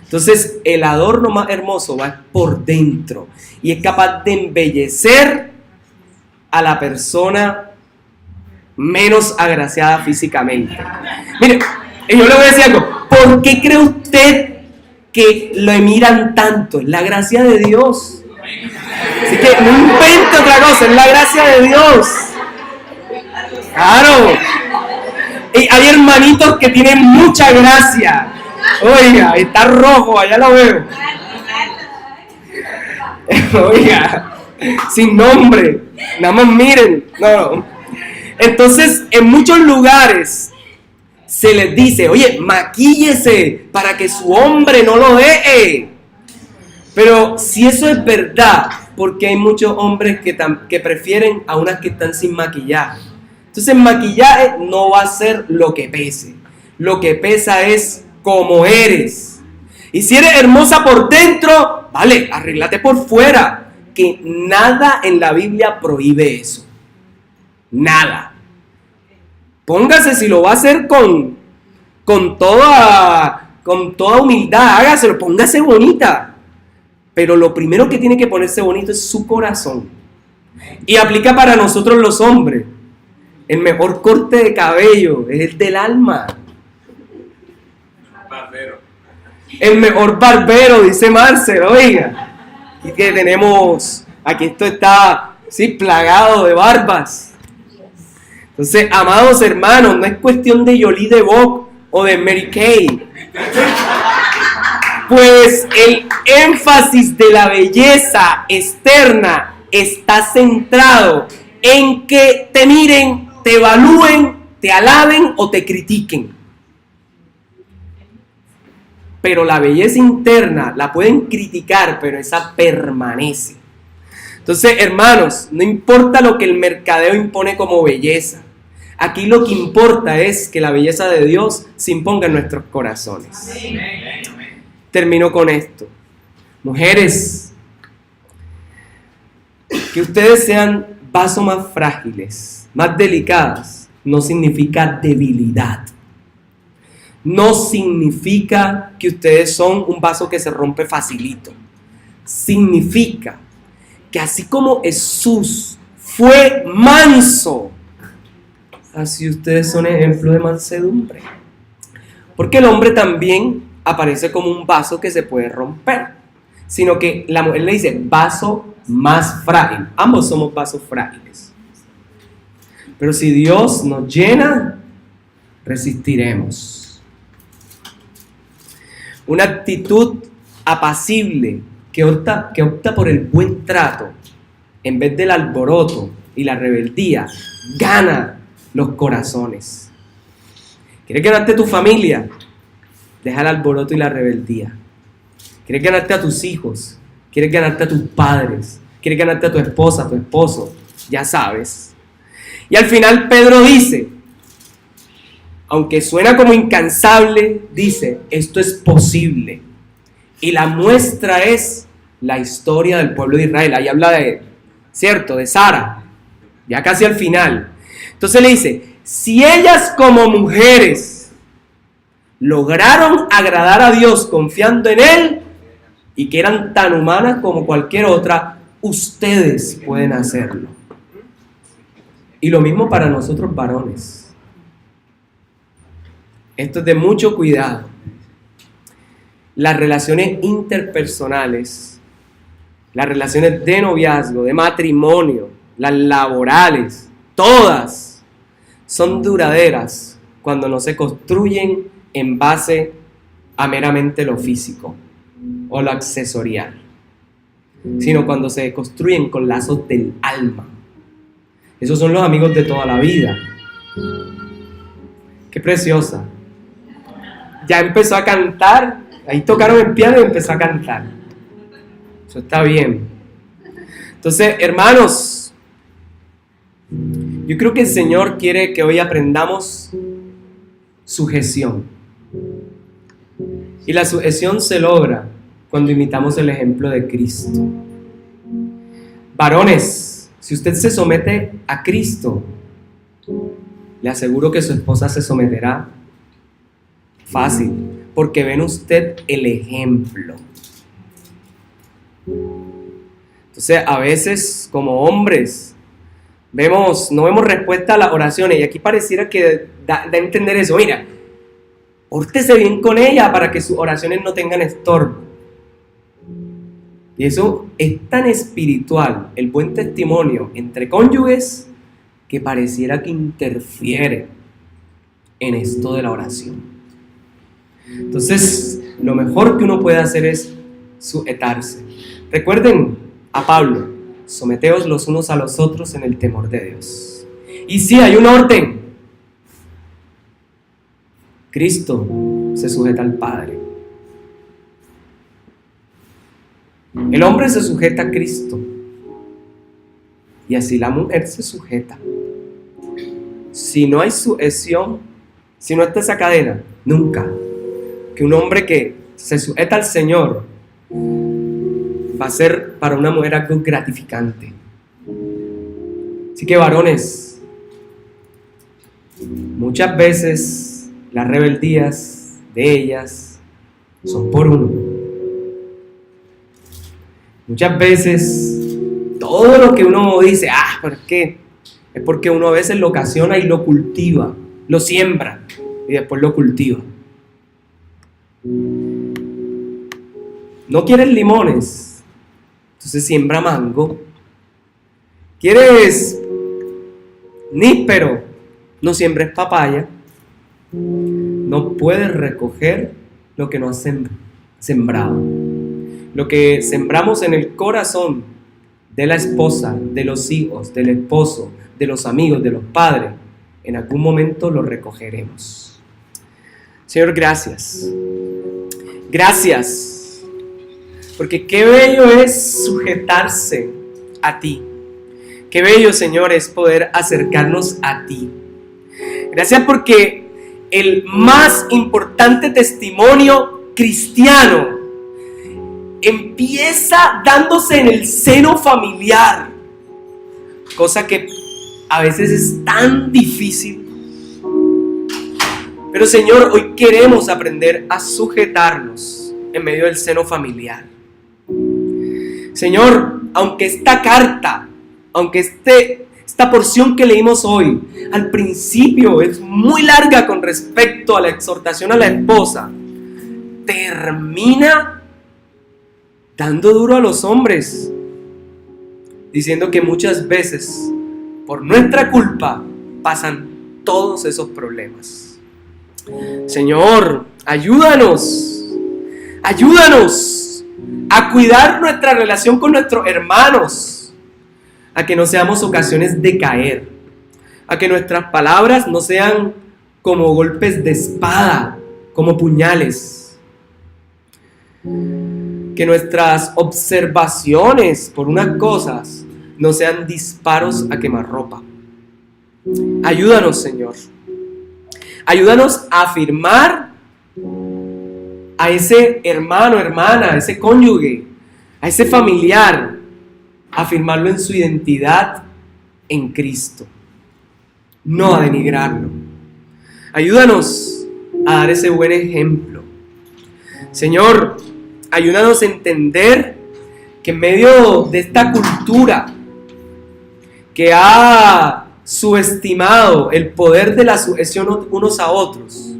Entonces, el adorno más hermoso va por dentro y es capaz de embellecer a la persona menos agraciada físicamente. Mire, yo le voy a decir algo. ¿Por qué cree usted que lo miran tanto? Es la gracia de Dios. Así que no invente otra cosa, es la gracia de Dios. Claro. Y hay hermanitos que tienen mucha gracia. Oiga, está rojo, allá lo veo. Oiga, sin nombre. Nada más miren. No. Entonces, en muchos lugares se les dice, oye, maquíllese para que su hombre no lo deje. Pero si eso es verdad, porque hay muchos hombres que prefieren a unas que están sin maquillaje. Entonces, el maquillaje no va a ser lo que pese. Lo que pesa es cómo eres. Y si eres hermosa por dentro, vale, arréglate por fuera. Que nada en la Biblia prohíbe eso. Nada. Póngase, si lo va a hacer con toda humildad, hágaselo, póngase bonita. Pero lo primero que tiene que ponerse bonito es su corazón. Y aplica para nosotros los hombres. El mejor corte de cabello es el del alma. Barbero. El mejor barbero, dice Marcel, oiga. Y que tenemos, aquí esto está, sí, plagado de barbas. Entonces, amados hermanos, no es cuestión de Jolie de Bock o de Mary Kay. Pues el énfasis de la belleza externa está centrado en que te miren, te evalúen, te alaben o te critiquen. Pero la belleza interna la pueden criticar, pero esa permanece. Entonces, hermanos, no importa lo que el mercadeo impone como belleza. Aquí lo que importa es que la belleza de Dios se imponga en nuestros corazones. Termino con esto. Mujeres, que ustedes sean vasos más frágiles, más delicadas, no significa debilidad. No significa que ustedes son un vaso que se rompe facilito. Significa que así como Jesús fue manso, así ustedes son ejemplo de mansedumbre. Porque el hombre también aparece como un vaso que se puede romper, sino que la mujer le dice vaso más frágil. Ambos somos vasos frágiles. Pero si Dios nos llena, resistiremos. Una actitud apacible que opta por el buen trato en vez del alboroto y la rebeldía gana los corazones. ¿Quieres ganarte tu familia? Deja el alboroto y la rebeldía. ¿Quieres ganarte a tus hijos? ¿Quieres ganarte a tus padres? ¿Quieres ganarte a tu esposa, a tu esposo? Ya sabes. Y al final Pedro dice, aunque suena como incansable, dice, esto es posible. Y la muestra es la historia del pueblo de Israel. Ahí habla de, ¿cierto? De Sara, ya casi al final. Entonces le dice, si ellas como mujeres lograron agradar a Dios confiando en Él y que eran tan humanas como cualquier otra, ustedes pueden hacerlo. Y lo mismo para nosotros varones. Esto es de mucho cuidado. Las relaciones interpersonales, las relaciones de noviazgo, de matrimonio, las laborales, todas son duraderas cuando no se construyen en base a meramente lo físico o lo accesorial, sino cuando se construyen con lazos del alma. Esos son los amigos de toda la vida. Qué preciosa. Ya empezó a cantar, ahí tocaron el piano y empezó a cantar. Eso está bien. Entonces, hermanos, yo creo que el Señor quiere que hoy aprendamos sujeción. Y la sujeción se logra cuando imitamos el ejemplo de Cristo. Varones, si usted se somete a Cristo, le aseguro que su esposa se someterá fácil, porque ven usted el ejemplo. Entonces, a veces como hombres no vemos respuesta a las oraciones, y aquí pareciera que da a entender eso. Mira, pórtese bien con ella para que sus oraciones no tengan estorbo. Y eso es tan espiritual, el buen testimonio entre cónyuges, que pareciera que interfiere en esto de la oración. Entonces, lo mejor que uno puede hacer es sujetarse. Recuerden a Pablo: someteos los unos a los otros en el temor de Dios. Y sí, hay un orden. Cristo se sujeta al Padre. El hombre se sujeta a Cristo. Y así la mujer se sujeta. Si no hay sujeción, si no está esa cadena, nunca. Que un hombre que se sujeta al Señor va a ser para una mujer algo gratificante. Así que, varones, muchas veces las rebeldías de ellas son por uno. Muchas veces todo lo que uno dice, ¿por qué? Es porque uno a veces lo ocasiona y lo cultiva, lo siembra y después lo cultiva. ¿No quieres limones? Entonces siembra mango. ¿Quieres níspero? No siembres papaya. No puedes recoger lo que no has sembrado. Lo que sembramos en el corazón de la esposa, de los hijos, del esposo, de los amigos, de los padres, en algún momento lo recogeremos. Señor, gracias. Gracias. Porque qué bello es sujetarse a ti. Qué bello, Señor, es poder acercarnos a ti. Gracias porque el más importante testimonio cristiano empieza dándose en el seno familiar, cosa que a veces es tan difícil. Pero, Señor, hoy queremos aprender a sujetarnos en medio del seno familiar. Señor, aunque esta carta, aunque esta porción que leímos hoy al principio es muy larga con respecto a la exhortación a la esposa, termina dando duro a los hombres, diciendo que muchas veces por nuestra culpa pasan todos esos problemas. Señor, ayúdanos a cuidar nuestra relación con nuestros hermanos, a que no seamos ocasiones de caer, a que nuestras palabras no sean como golpes de espada, como puñales, que nuestras observaciones por unas cosas no sean disparos a quemarropa. Ayúdanos, Señor. Ayúdanos a afirmar a ese hermano, hermana, a ese cónyuge, a ese familiar, afirmarlo en su identidad en Cristo, no a denigrarlo. Ayúdanos a dar ese buen ejemplo. Señor, ayúdanos a entender que en medio de esta cultura que ha subestimado el poder de la sujeción unos a otros,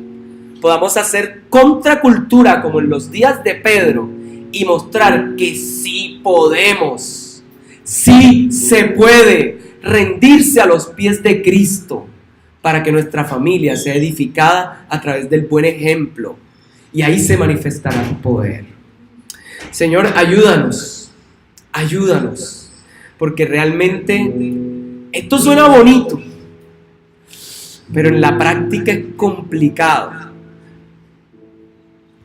podamos hacer contracultura como en los días de Pedro y mostrar que sí podemos, sí se puede rendirse a los pies de Cristo para que nuestra familia sea edificada a través del buen ejemplo, y ahí se manifestará tu poder. Señor, ayúdanos, porque realmente esto suena bonito, pero en la práctica es complicado.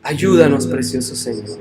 Ayúdanos, precioso Señor.